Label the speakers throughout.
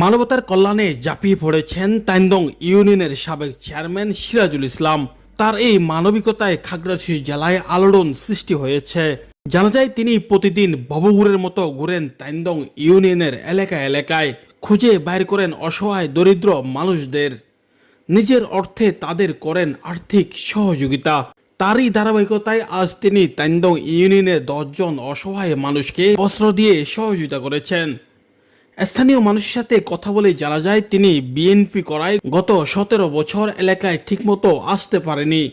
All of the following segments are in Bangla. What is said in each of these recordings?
Speaker 1: মানবতার কল্যাণে ঝাঁপিয়ে পড়েছেন তাইন্দং ইউনিয়নের সাবেক চেয়ারম্যান সিরাজুল ইসলাম। তার এই মানবিকতায় খাগড়াছড়ি জেলায় আলোড়ন সৃষ্টি হয়েছে। জানা যায় তিনি প্রতিদিন ভবঘুরের মতো ঘুরেন তাইন্দং ইউনিয়নের এলাকায় এলাকায়, খুঁজে বাইর করেন অসহায় দরিদ্র মানুষদের। নিজের অর্থে তাদের করেন আর্থিক সহযোগিতা। তারই ধারাবাহিকতায় আজ তিনি তাইন্দং ইউনিয়নের 10 জন অসহায় মানুষকে বস্ত্র দিয়ে সহযোগিতা করেছেন। স্থানীয় মানুষের সাথে কথা বলে জানা যায় তিনি বিএনপি করায় গত 17 বছর এলাকায় ঠিকমতো আসতে পারেনি,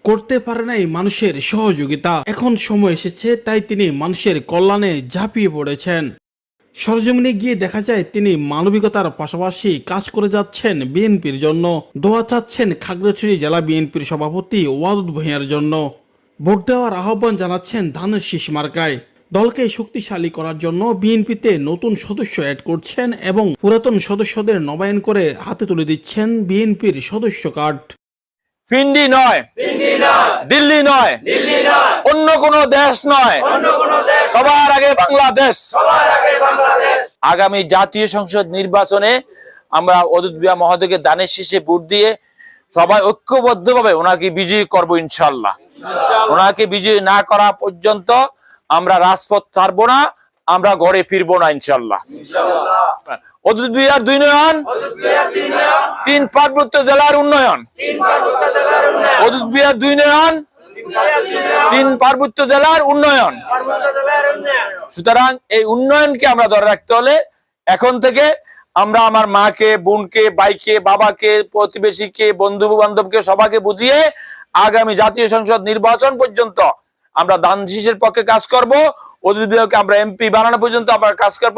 Speaker 1: করতে পারে নাই মানুষের সহযোগিতা। এখন সময় এসেছে, তাই তিনি মানুষের কল্যাণে ঝাঁপিয়ে পড়েছেন। সরজমিনে গিয়ে দেখা যায় তিনি মানবিকতার পাশাপাশি কাজ করে যাচ্ছেন বিএনপির জন্য। দোয়া চাচ্ছেন খাগড়াছড়ি জেলা বিএনপির সভাপতি ওয়াদুদ ভূঁইয়ার জন্য। ভোট দেওয়ার আহ্বান জানাচ্ছেন ধানের শীষ মার্কায়। দলকে শক্তিশালী করার জন্য বিএনপিতে নতুন সদস্য অ্যাড করছেন এবং পুরাতন সদস্যদের নবায়ন করে হাতে তুলে দিচ্ছেন বিএনপির সদস্য কার্ড।
Speaker 2: ফিন্ডি নয়, দিল্লি নয়, অন্য কোন দেশ নয়, সবার আগে বাংলাদেশ। আগামী জাতীয় সংসদ নির্বাচনে আমরা ওদুদ ভূঁইয়া মহোদয়কে দানের শীষে ভোট দিয়ে সবাই ঐক্যবদ্ধভাবে ওনাকে বিজয়ী করবো ইনশাল্লাহ। ওনাকে বিজয়ী না করা পর্যন্ত আমরা রাজপথ ছাড়বো না, আমরা ঘরে ফিরবো না ইনশাল্লাহ। ওদুদ ভূঁইয়ার 2 নয়ন, 3 পার্বত্য জেলার উন্নয়ন। ওদুদ ভূঁইয়ার 2 নয়ন, 3 পার্বত্য জেলার উন্নয়ন। সুতরাং এই উন্নয়নকে আমরা ধরে রাখতে হলে এখন থেকে আমরা আমার মাকে, বোনকে, ভাইকে, বাবাকে, প্রতিবেশীকে, বন্ধু বান্ধবকে সবাইকে বুঝিয়ে আগামী জাতীয় সংসদ নির্বাচন পর্যন্ত আমরা দান শীষের পক্ষে কাজ করব। ওদুদ ভূঁইয়াকে আমরা এমপি বানানো পর্যন্ত আমরা কাজ করব।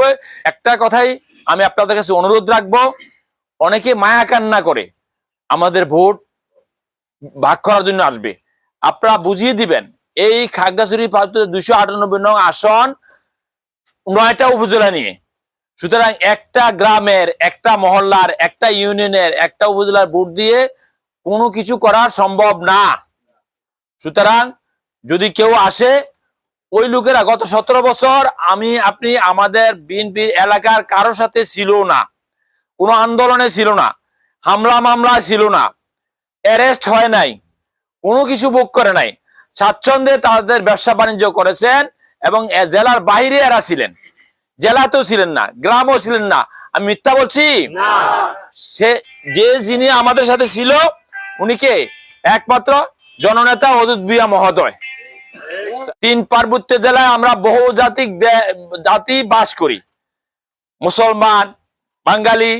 Speaker 2: একটা কথাই আমি আপনাদের কাছে অনুরোধ রাখবো, অনেকে মায়া কান্না করে আমাদের ভোট ভাগ করার জন্য আসবে। আপনারা বুঝিয়ে দিবেন এই খাগড়াছড়ি 298 নং আসন 9টা উপজেলা নিয়ে। সুতরাং একটা গ্রামের, একটা মহল্লার, একটা ইউনিয়নের, একটা উপজেলার ভোট দিয়ে কোনো কিছু করা সম্ভব না। সুতরাং যদি কেউ আসে, ওই লোকেরা গত 17 বছর আপনি আমাদের বিএনপির এলাকার কারোর সাথে ছিল না, কোনো আন্দোলনে ছিল না, হামলা মামলা ছিল না, অ্যারেস্ট হয় নাই, কোনো কিছু ভোগ করে নাই, স্বাচ্ছন্দ্যে তাদের ব্যবসা বাণিজ্য করেছেন এবং জেলার বাইরে এরা ছিলেন, জেলাতেও ছিলেন না, গ্রামও ছিলেন না। আমি মিথ্যা বলছি? সে যিনি আমাদের সাথে ছিল উনি কে? একমাত্র জননেতা ওদুদ ভূঁইয়া মহোদয়। 3 পার্বত্য জেলায় আমরা বহু জাতি বাস করি, মুসলমান, বাঙালি,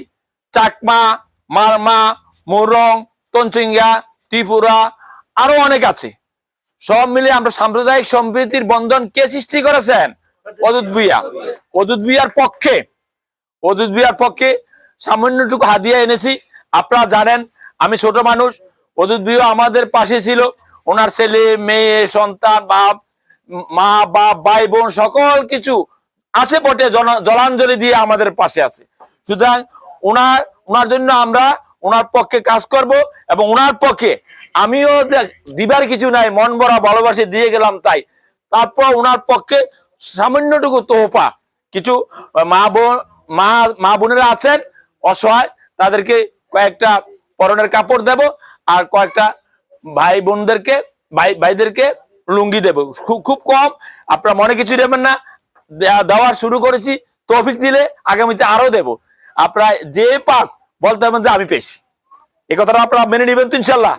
Speaker 2: চাকমা, মারমা, মুরং, তঞ্চিঙ্গা, ত্রিপুরা, আরো অনেক আছে। সব মিলে আমরা সাম্প্রদায়িক সম্প্রীতির বন্ধন কে সৃষ্টি করেছেন? ওদুদ ভূঁইয়া। ওদুদ ভূঁইয়ার পক্ষে সামান্যটুকু হাদিয়া এনেছি। আপনারা জানেন আমি ছোট মানুষ, ওদুদ ভূঁইয়া আমাদের পাশে ছিল। ওনার ছেলে মেয়ে সন্তান, মা বাপ, ভাই বোন সকল কিছু আছে বটে, জলাঞ্জলি দিয়ে আমাদের পাশে আছে। সুতরাং ওনার জন্য আমরা ওনার পক্ষে কাজ করব এবং ওনার পক্ষে আমিও দিবার কিছু নাই, মন ভরা ভালোবাসে দিয়ে গেলাম। তাই তারপর ওনার পক্ষে সামান্যটুকু তোহফা কিছু মা বোনেরা আছেন অসহায়, তাদেরকে কয়েকটা পরনের কাপড় দেব আর কয়েকটা ভাইদেরকে লুঙ্গি দেব। খুব কম, আপনারা মনে কিছু দেবেন না, দেওয়ার শুরু করেছি। তৌফিক দিলে আগামীতে আরো দেব। আপনারা যে পাক বলতে হবে যে আমি পেয়েছি, এই কথাটা আপনারা মেনে নেবেন তো ইনশাল্লাহ?